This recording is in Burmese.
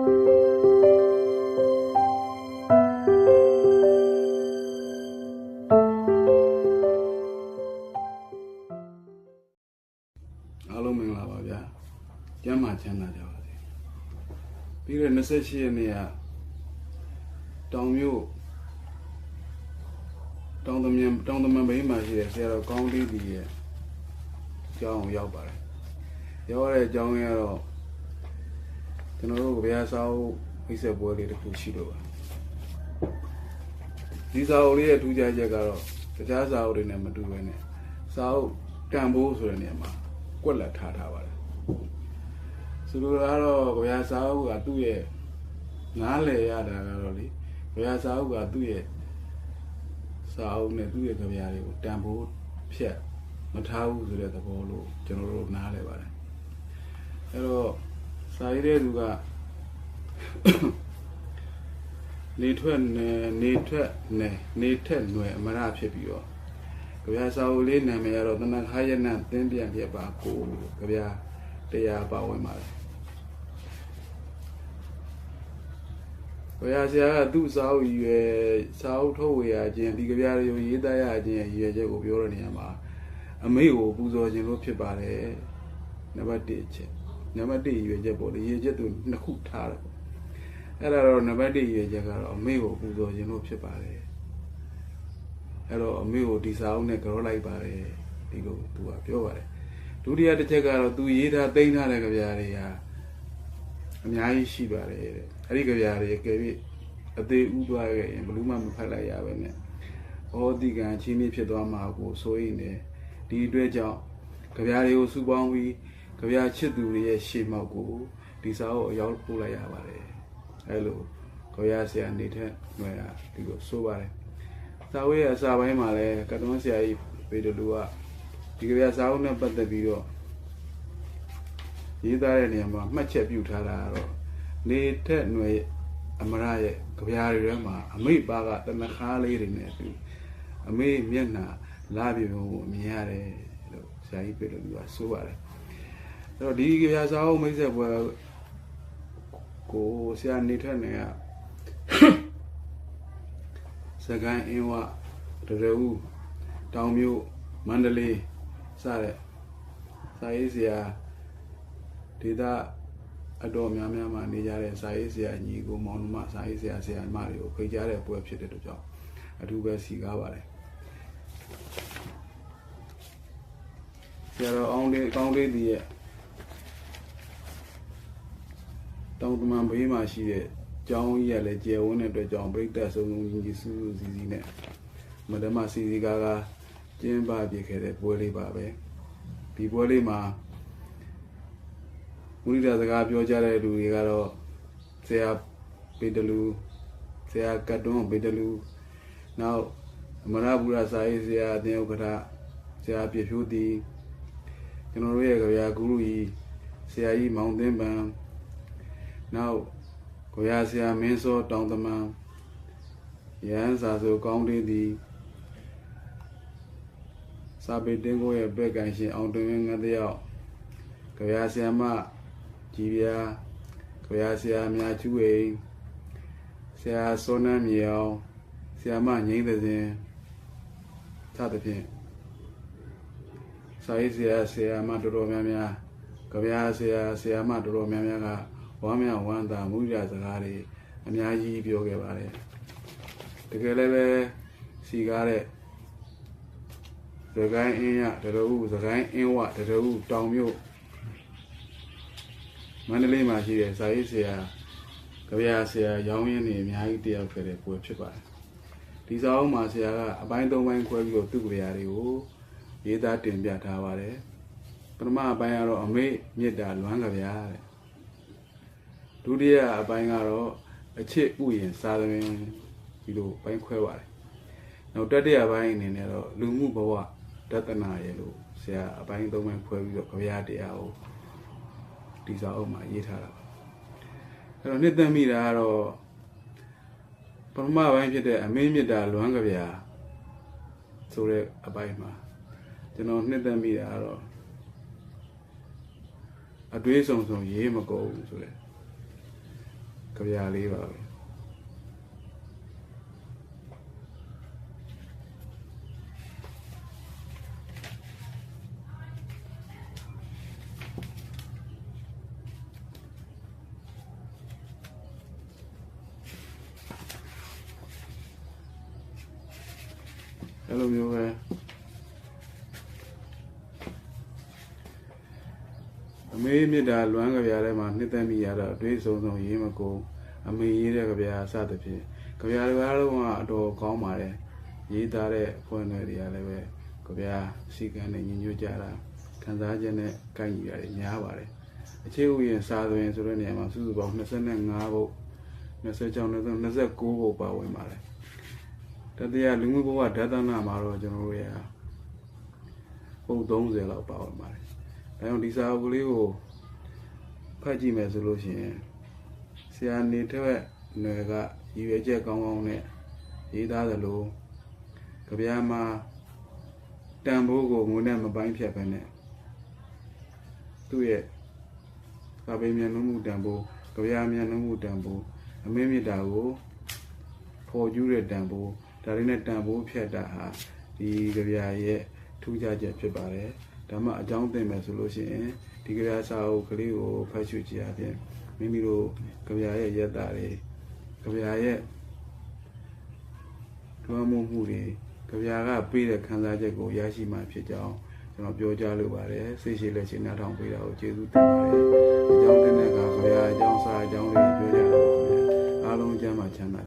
အားလုံးမင်္ဂလာပါဗျာကျမ်းမာချမ်းသာကြပါစေပြီးတော့28ရက်နေ့ကတောင်မြို့တောင်သမန်ဘိန်းမှာရှိတဲ့ဆရာတော်ကောင်းလေးကြီးရဲ့ကျောင်းရောက်ပါတယ်ရောက်တဲ့အကြောင်းရတော့ကျွန်တော်တို့ဗျာစာအုပ်မိတ်ဆက်ပွဲလေးတစ်ခုရှိတော့ပါဒီစာအုပ်လေးရဲ့ထူးခြားချက်ကတော့တခြားစာအုပ်တွေနဲ့မတူဘဲနဲ့စာအုပ်တန်ဖိုးဆိုတဲ့နေရာမှာကွက်လက်ထားပါတယ်ဆိုလိုတာကတော့ဗျာစာအုပ်ကသူ့ရဲ့နားလည်ရတာကတော့လေဗျာစာအုပ်ကသူ့ရဲ့စာအုပ်နဲ့သူ့ရဲ့ဗျာတွေကိုတန်ဖိုးဖြတ်မထားဘူးဆိုတဲ့သဘောလို့ကျွန်တော်တို့နားလည်ပါတယ်အဲ့တော့စာရေးတဲ့သူကနေထွက်နွယ်အမရဖြစ်ပြီးတော့ကြဗျာစာအုပ်လေးနာမည်ကတော့သနခါရနသင်းပြန်ပြပါကိုကြဗျာတရားပါဝင်ပါတယ်ကြဗျာဆရာကသူ့စာအုပ်ရွယ်စာအုပ်ထုတ်ဝေရခြင်းဒီကြဗျာတွေကိုရေးသားရခြင်းရဲ့ရည်ရွယ်ချက်ကိုပြောတဲ့နေရာမှာအမေကိုပူဇော်ခြင်းလို့ဖြစ်ပါတယ်နံပါတ်1ချက်နံပါတ်1ရည်ရွယ်ချက်ပေါ့လေရည်ရွယ်ချက်သူနှစ်ခုထားတယ်ပေါ့အဲ့ဒါတော့နံပါတ်1ရည်ရွယ်ချက်ကတော့အမေကိုပူဇော်ခြင်းလို့ဖြစ်ပါတယ်အဲ့တော့အမေကိုဒီစာအုပ်နဲ့ကြောလိုက်ပါတယ်ဒီလိုသူကပြောပါတယ်ဒုတိယတစ်ချက်ကတော့သူရေးထားသိမ်းထားတဲ့ကြဗျာတွေဟာအများကြီးရှိပါတယ်တဲ့အဲ့ဒီကြဗျာတွေကဲပြီးအသေးဥသွားခဲ့ရင်ဘယ်သူမှမဖတ်လိုက်ရပဲနဲ့ဘောတိကံချင်းလေးဖြစ်သွားမှာကိုဆိုရင်လည်းဒီအတွက်ကြောင့်ကြဗျာတွေကိုစုပေါင်းပြီးကြဗျာချစ်သူတွေရဲ့ရှေ့မောက်ကိုဒီစာအုပ်အရောက်ပို့လိုက်ရပါတယ်အဲ့လိုကြဗျာဆရာနေထက်ຫນွယ်ဟာဒီလိုဆိုပါတယ်စာဝေးရဲ့အစာပိုင်းမှာလည်းကတ္တမဆရာကြီးပေတလူကဒီကြဗျာစာအုပ်နဲ့ပတ်သက်ပြီးတော့ရေးသားတဲ့နေရာမှာမှတ်ချက်ပြုထားတာကတော့နေထက်ຫນွယ်အမရရဲ့ကြဗျာတွေထဲမှာအမိပါကတနခါလေးတွေနဲ့သူအမေမျက်နှာလာပြုံကိုမြင်ရတယ်လို့ဆရာကြီးပေတလူကဆိုပါတယ်အဲ့တော့ဒီကြဗျာစာအုပ်မိတ်ဆက်ပွဲကိုဆရာနေထက်နေကစကိုင်းအင်းဝတရဦးတောင်မြို့မန္တလေးစတဲ့စာရေးဆရာဒေသအတော်များများမှာနေကြတဲ့စာရေးဆရာညီကိုမောင်နှမစာရေးဆရာဆရာမတွေကိုဖိတ်ကြားတဲ့ပွဲဖြစ်တဲ့အတွက်ကြောင့်အထူးပဲစီကားပါတယ်ဆရာတော်အောင်လေးကောင်းလေးဒီရဲ့တောင်တမန်ဘေးမှာရှိတဲ့ကျောင်းကြီးရလည်းကျယ်ဝန်းတဲ့အတွက်ကြောင့်ပြိတ္တစုံကြီးစုစီစီနဲ့မဓမ္မစီစီကားကျင်းပပြခဲ့တဲ့ပွဲလေးပါပဲဒီပွဲလေးမှာမုနိဒစကားပြောကြတဲ့လူတွေကတော့ဆရာပေတလူဆရာကတ်တွန်းပေတလူနောက်အမရပူရစာရေးဆရာအသင်းဥက္ကဋ္ဌဆရာပြဖြိုးတီကျွန်တော်တို့ရဲ့ကြဗျာဂုရုကြီးဆရာကြီးမောင်သိန်းပန်နောက်ကြဗျာဆရာမင်းစောတောင်သမန်ရဟန်းစာဆိုကောင်းလေးသည်စာပေတင်းကိုရဲ့ဘက်ကန်ရှင်အောင်တွင်ငါတယောက်ကြဗျာဆရာမကြည်ပြာကြဗျာဆရာမြချူဝေဆရာစောနန်းမြေအောင်ဆရာမငိမ့်တဲ့စဉ်စသဖြင့်စာရေးဆရာမတော်တော်များများကြဗျာဆရာမတော်တော်များများကဝမ်းမြောက်ဝမ်းသာမုဒ္ဒရာစကားတွေအများကြီးပြောခဲ့ပါတယ်တကယ်လည်းပဲစီကားတဲ့စကိုင်းအင်းရတရဦးစကိုင်းအင်းဝတရဦးတောင်မြို့မန္တလေးမှာရှိတဲ့စာရေးဆရာကြဗျာဆရာရောင်းရင်းနေအများကြီးတယောက်ခဲ့တဲ့ပွဲဖြစ်ပါတယ်ဒီစာအုပ်မှာဆရာကအပိုင်း၃ပိုင်းခွဲပြီးတော့သူ့ကြဗျာတွေကိုရေးသားတင်ပြထားပါတယ်ပထမအပိုင်းကတော့အမေမေတ္တာလွမ်းကြဗျာတဲ့ဒုတိယအပိုင်းကတော့အချစ်ဥယျာဉ်စာသမင်ဒီလိုပိုင်းခွဲပါတယ်နောက်တတိယပိုင်းအနေနဲ့တော့လူမှုဘဝတသနာရဲ့လို့ဆရာအပိုင်း၃ပိုင်းခွဲပြီးတော့ကြဗျာတရားကိုဒီစာအုပ်မှာရေးထားတာပါအဲ့တော့နှစ်သက်မိတာကတော့ပထမပိုင်းဖြစ်တဲ့အမေမေတ္တာလွမ်းကြဗျာဆိုတဲ့အပိုင်းမှာကျွန်တော်နှစ်သက်မိတာကတော့အတွေးဆုံရေးမကုန်ဘူးဆိုတဲ့ ကြပြာလေးပါပဲအဲ့လိုမျိုးပဲအမေမြစ်တာလွမ်းကြပြားထဲမှာနှစ်သက်မိရတော့အတွေးဆုံးဆုံးရေးမကုန်အမေရေးတဲ့ကြပြားအစသဖြင့်ကြပြားတွေအားလုံးကအတော်ကောင်းပါတယ်ရေးသားတဲ့ဖွင့်တွေတွေကလည်းပဲကြပြားစီကံနဲ့ညီညွတ်ကြတာခံစားချက်နဲ့ကိုက်ညီရတယ်များပါတယ်အခြေဥယျာဉ်စာသွင်းဆိုတဲ့နေရာမှာစုစုပေါင်း25ဘုတ်26 29ဘုတ်ပါဝင်ပါတယ်တတိယလူမှုဘဝဓာတ်သနာမှာတော့ကျွန်တော်တို့ရပုံ30လောက်ပါဝင်ပါတယ်။ဒါကြောင့်ဒီစာအုပ်ကလေးကိုဖတ်ကြည့်မယ်ဆိုလို့ရှိရင်ဆရာနေထွက်နယ်ကရည်ရွယ်ချက်ကောင်းကောင်းနဲ့ရေးသားသလိုကြပြားမှာတန်ဖိုးကိုငွေနဲ့မပိုင်းဖြတ်ပဲနဲ့သူ့ရဲ့စာပေမြန်နှုံးမှုတန်ဖိုးကြပြားမြန်နှုံးမှုတန်ဖိုးအမင်းမြတ်တာကိုဖော်ကျူးတဲ့တန်ဖိုးဒါရင်းနဲ့တန်ဖိုးဖြတ်တာဟာဒီကြပြားရဲ့ထူးခြားချက်ဖြစ်ပါတယ်ဒါမှအကြောင်းသိမယ်ဆိုလို့ရှိရင်ဒီကြပြားစာအုပ်ကလေးကိုဖတ်ရှုကြည့်ရဖြင့်မိမိတို့ကြပြားရဲ့ရတ္တာတွေကြပြားရဲ့လွှမ်းမိုးမှုတွေကြပြားကပေးတဲ့ခံစားချက်ကိုရရှိမှဖြစ်ကြောင်းကျွန်တော်ပြောကြားလိုပါတယ်စိတ်ရှိလက်ရှိနားထောင်ပေးတာကိုကျေးဇူးတင်ပါတယ်အကြောင်းသိတဲ့အခါကြပြားအကြောင်းစာအကြောင်းတွေပြောကြတာပါခင်ဗျာအားလုံးကျမ်းမှာချမ်းသာ